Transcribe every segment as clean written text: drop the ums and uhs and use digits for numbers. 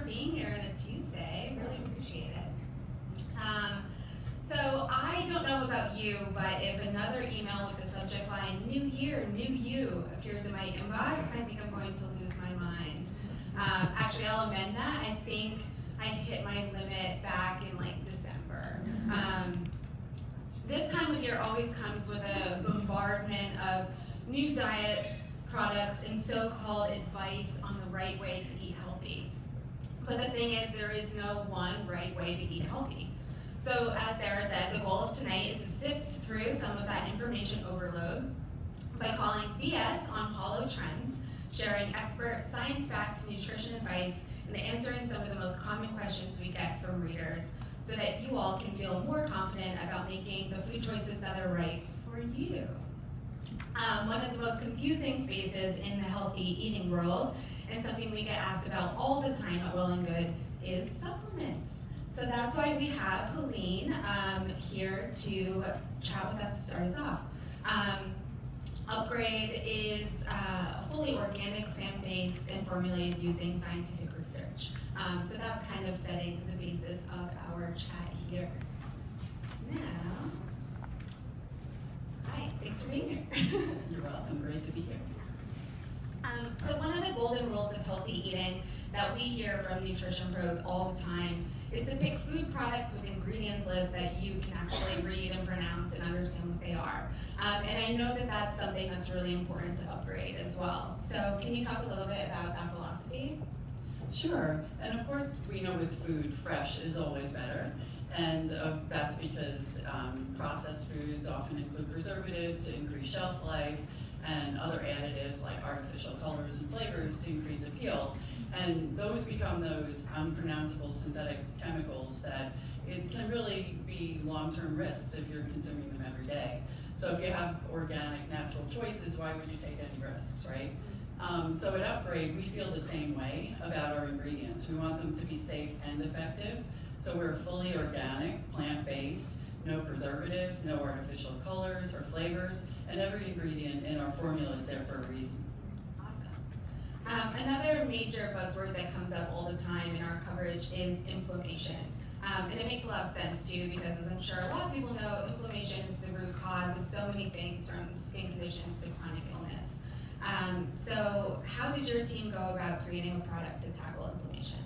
being here on a Tuesday. Really appreciate it. So I don't know about you, but if another email with the subject line, New Year, New You, appears in my inbox, I think I'm going to lose my mind. Actually, I'll amend that. I think I hit my limit back in like December. This time of year always comes with a bombardment of new diets, products, and so-called advice on the right way to eat healthy. But the thing is, there is no one right way to eat healthy. So as Sarah said, the goal of tonight is to sift through some of that information overload by calling BS on hollow trends, sharing expert, science-backed nutrition advice, and answering some of the most common questions we get from readers so that you all can feel more confident about making the food choices that are right for you. One of the most confusing spaces in the healthy eating world, and something we get asked about all the time at Well+Good, is supplements. So that's why we have Helene here to chat with us to start us off. Upgrade is fully organic, plant-based, and formulated using scientific research. So that's kind of setting the basis of our chat here. Now, hi, thanks for being here. You're welcome, great to be here. So one of the golden rules of healthy eating that we hear from nutrition pros all the time is to pick food products with ingredients lists that you can actually read and pronounce and understand what they are. And I know that that's something that's really important to Upgrade as well. So can you talk a little bit about that philosophy? Sure, and of course we know with food, fresh is always better. And that's because processed foods often include preservatives to increase shelf life and other additives like artificial colors and flavors to increase appeal. And those become those unpronounceable synthetic chemicals that it can really be long-term risks if you're consuming them every day. So if you have organic, natural choices, why would you take any risks, right? So at Upgrade, we feel the same way about our ingredients. We want them to be safe and effective. So we're fully organic, plant-based, no preservatives, no artificial colors or flavors, and every ingredient in our formula is there for a reason. Awesome. Another major buzzword that comes up all the time in our coverage is inflammation. And it makes a lot of sense too, because as I'm sure a lot of people know, inflammation is the root cause of so many things, from skin conditions to chronic illness. So how did your team go about creating a product to tackle inflammation?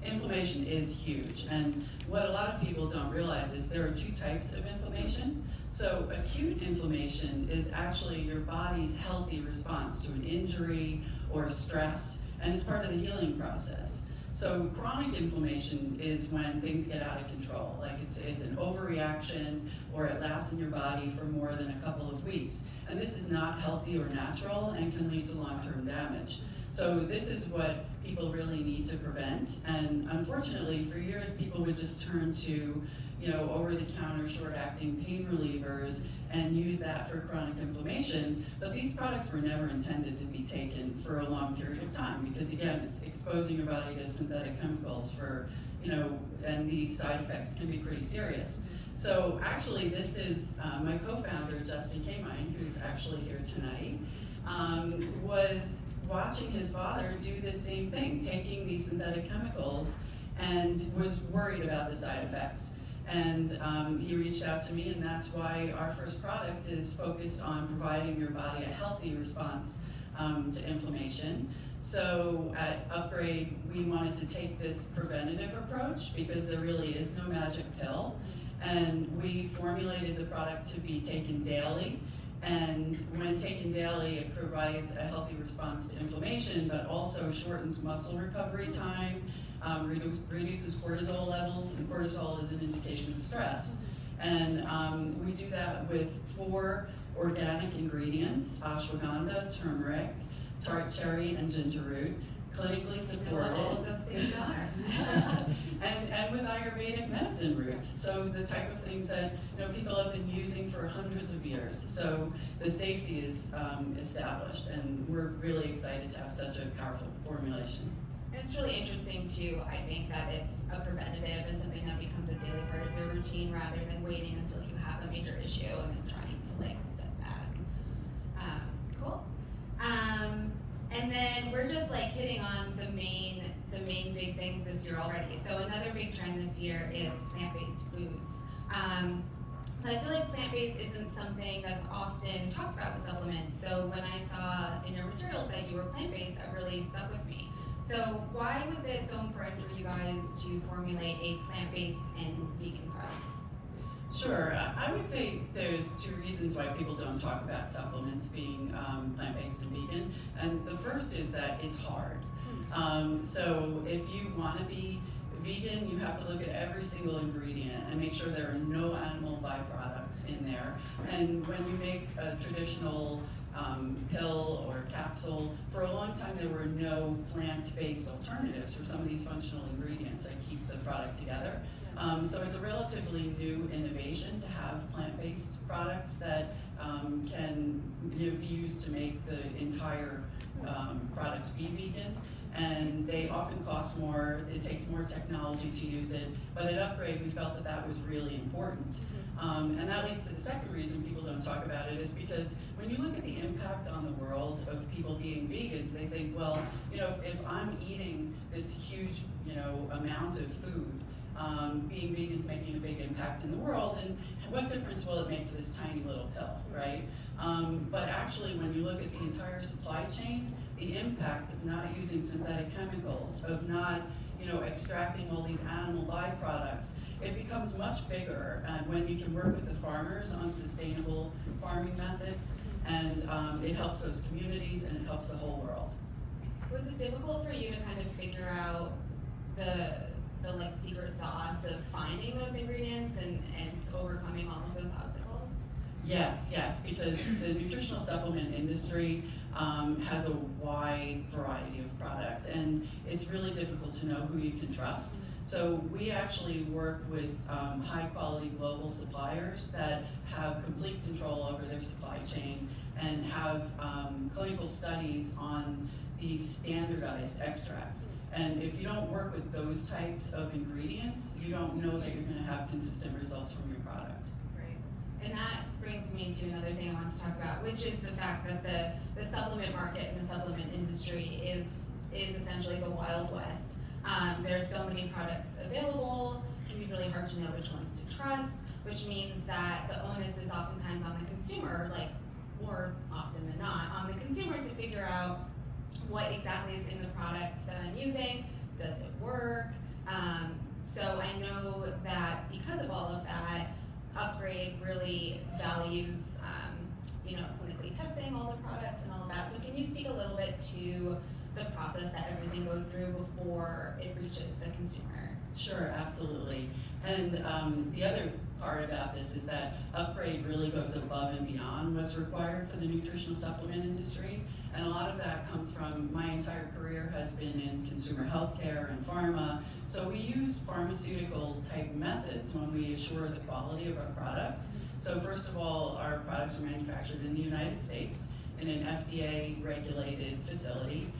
Inflammation is huge, and what a lot of people don't realize is there are two types of inflammation. So acute inflammation is actually your body's healthy response to an injury or stress, and it's part of the healing process. So chronic inflammation is when things get out of control, like it's an overreaction, or it lasts in your body for more than a couple of weeks. And this is not healthy or natural and can lead to long-term damage. So this is what people really need to prevent. And unfortunately, for years, people would just turn to, over-the-counter short-acting pain relievers and use that for chronic inflammation. But these products were never intended to be taken for a long period of time because, again, it's exposing your body to synthetic chemicals for, and these side effects can be pretty serious. So actually, this is my co-founder, Justin Kamine, who's actually here tonight, was watching his father do the same thing, taking these synthetic chemicals, and was worried about the side effects. And he reached out to me, and that's why our first product is focused on providing your body a healthy response to inflammation. So at Upgrade, we wanted to take this preventative approach because there really is no magic pill. And we formulated the product to be taken daily. And when taken daily, it provides a healthy response to inflammation, but also shortens muscle recovery time, reduces cortisol levels, and cortisol is an indication of stress. And we do that with 4 organic ingredients: ashwagandha, turmeric, tart cherry, and ginger root, clinically supported. All of those things are. and with Ayurvedic medicine roots. So the type of things that people have been using for hundreds of years. So the safety is established, and we're really excited to have such a powerful formulation. And it's really interesting too, I think, that it's a preventative and something that becomes a daily part of your routine rather than waiting until you have a major issue and then trying to step back. Cool. And then we're just hitting on the the main big things this year already. So another big trend this year is plant-based foods. I feel like plant-based isn't something that's often talked about with supplements. So when I saw in your materials that you were plant-based, that really stuck with me. So why was it so important for you guys to formulate a plant-based and vegan product? Sure, I would say there's two reasons why people don't talk about supplements being plant-based and vegan. And the first is that it's hard. So if you want to be vegan, you have to look at every single ingredient and make sure there are no animal byproducts in there. And when you make a traditional pill or capsule, for a long time there were no plant-based alternatives for some of these functional ingredients that keep the product together. So it's a relatively new innovation to have plant-based products that can be used to make the entire product be vegan. And they often cost more, it takes more technology to use it, but at Upgrade we felt that that was really important. And that leads to the second reason people don't talk about it, is because when you look at the impact on the world of people being vegans, they think, well, if I'm eating this huge, amount of food, being vegan is making a big impact in the world, and what difference will it make for this tiny little pill, right? But actually, when you look at the entire supply chain, the impact of not using synthetic chemicals, of not, extracting all these animal byproducts, it becomes much bigger when you can work with the farmers on sustainable farming methods, and it helps those communities and it helps the whole world. Was it difficult for you to kind of figure out the secret sauce of finding those ingredients and overcoming all of those obstacles? Yes, because the nutritional supplement industry has a wide variety of products, and it's really difficult to know who you can trust. So we actually work with high quality global suppliers that have complete control over their supply chain and have clinical studies on these standardized extracts. And if you don't work with those types of ingredients, you don't know that you're going to have consistent results from your product. Right. And that brings me to another thing I want to talk about, which is the fact that the supplement market and the supplement industry is essentially the Wild West. There's so many products available, it can be really hard to know which ones to trust, which means that the onus is oftentimes on the consumer, more often than not, on the consumer to figure out what exactly is in the product that I'm using, does it work? So I know that because of all of that, Upgrade really values, clinically testing all the products and all of that. So can you speak a little bit to the process that everything goes through before it reaches the consumer? Sure, absolutely. And the other part about this is that Upgrade really goes above and beyond what's required for the nutritional supplement industry. And a lot of that comes from, my entire career has been in consumer healthcare and pharma. So we use pharmaceutical type methods when we assure the quality of our products. So first of all, our products are manufactured in the United States in an FDA regulated facility.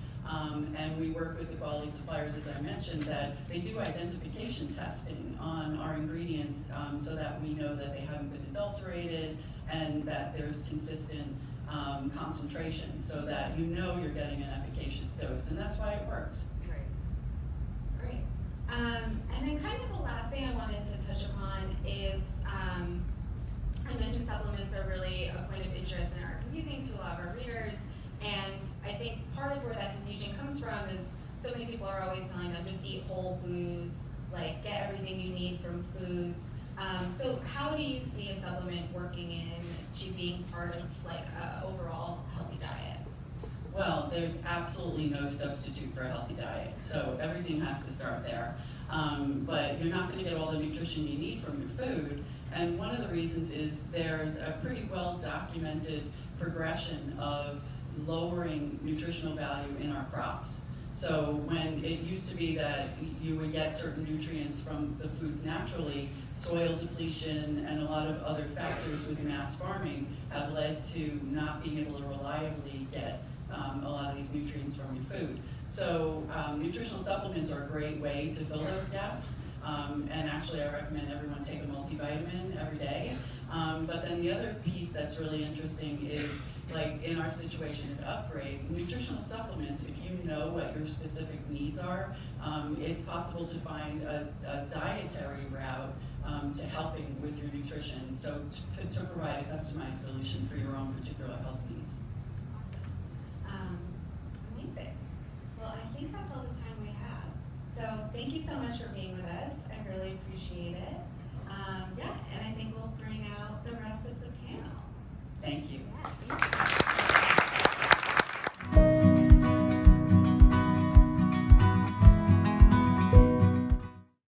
And we work with the quality suppliers, as I mentioned, that they do identification testing on our ingredients so that we know that they haven't been adulterated and that there's consistent concentration, so that you're getting an efficacious dose, and that's why it works. Great. And then kind of the last thing I wanted to touch upon is, I mentioned supplements are really a point of interest and are confusing to a lot of our readers. And I think part of where that confusion comes from is so many people are always telling them just eat whole foods, get everything you need from foods. So how do you see a supplement working into being part of a overall healthy diet? Well, there's absolutely no substitute for a healthy diet, so everything has to start there. But you're not going to get all the nutrition you need from your food, and one of the reasons is there's a pretty well documented progression of lowering nutritional value in our crops. So when it used to be that you would get certain nutrients from the foods naturally, soil depletion and a lot of other factors with mass farming have led to not being able to reliably get a lot of these nutrients from your food. So nutritional supplements are a great way to fill those gaps. And actually I recommend everyone take a multivitamin every day. But then the other piece that's really interesting is, like in our situation at Upgrade, nutritional supplements, if you know what your specific needs are, it's possible to find a dietary route to helping with your nutrition, so to provide a customized solution for your own particular health needs. Awesome. Amazing. Well, I think that's all the time we have. So thank you so much for being with us. I really appreciate it. Yeah, and I think we'll bring out the rest of the panel. Thank you.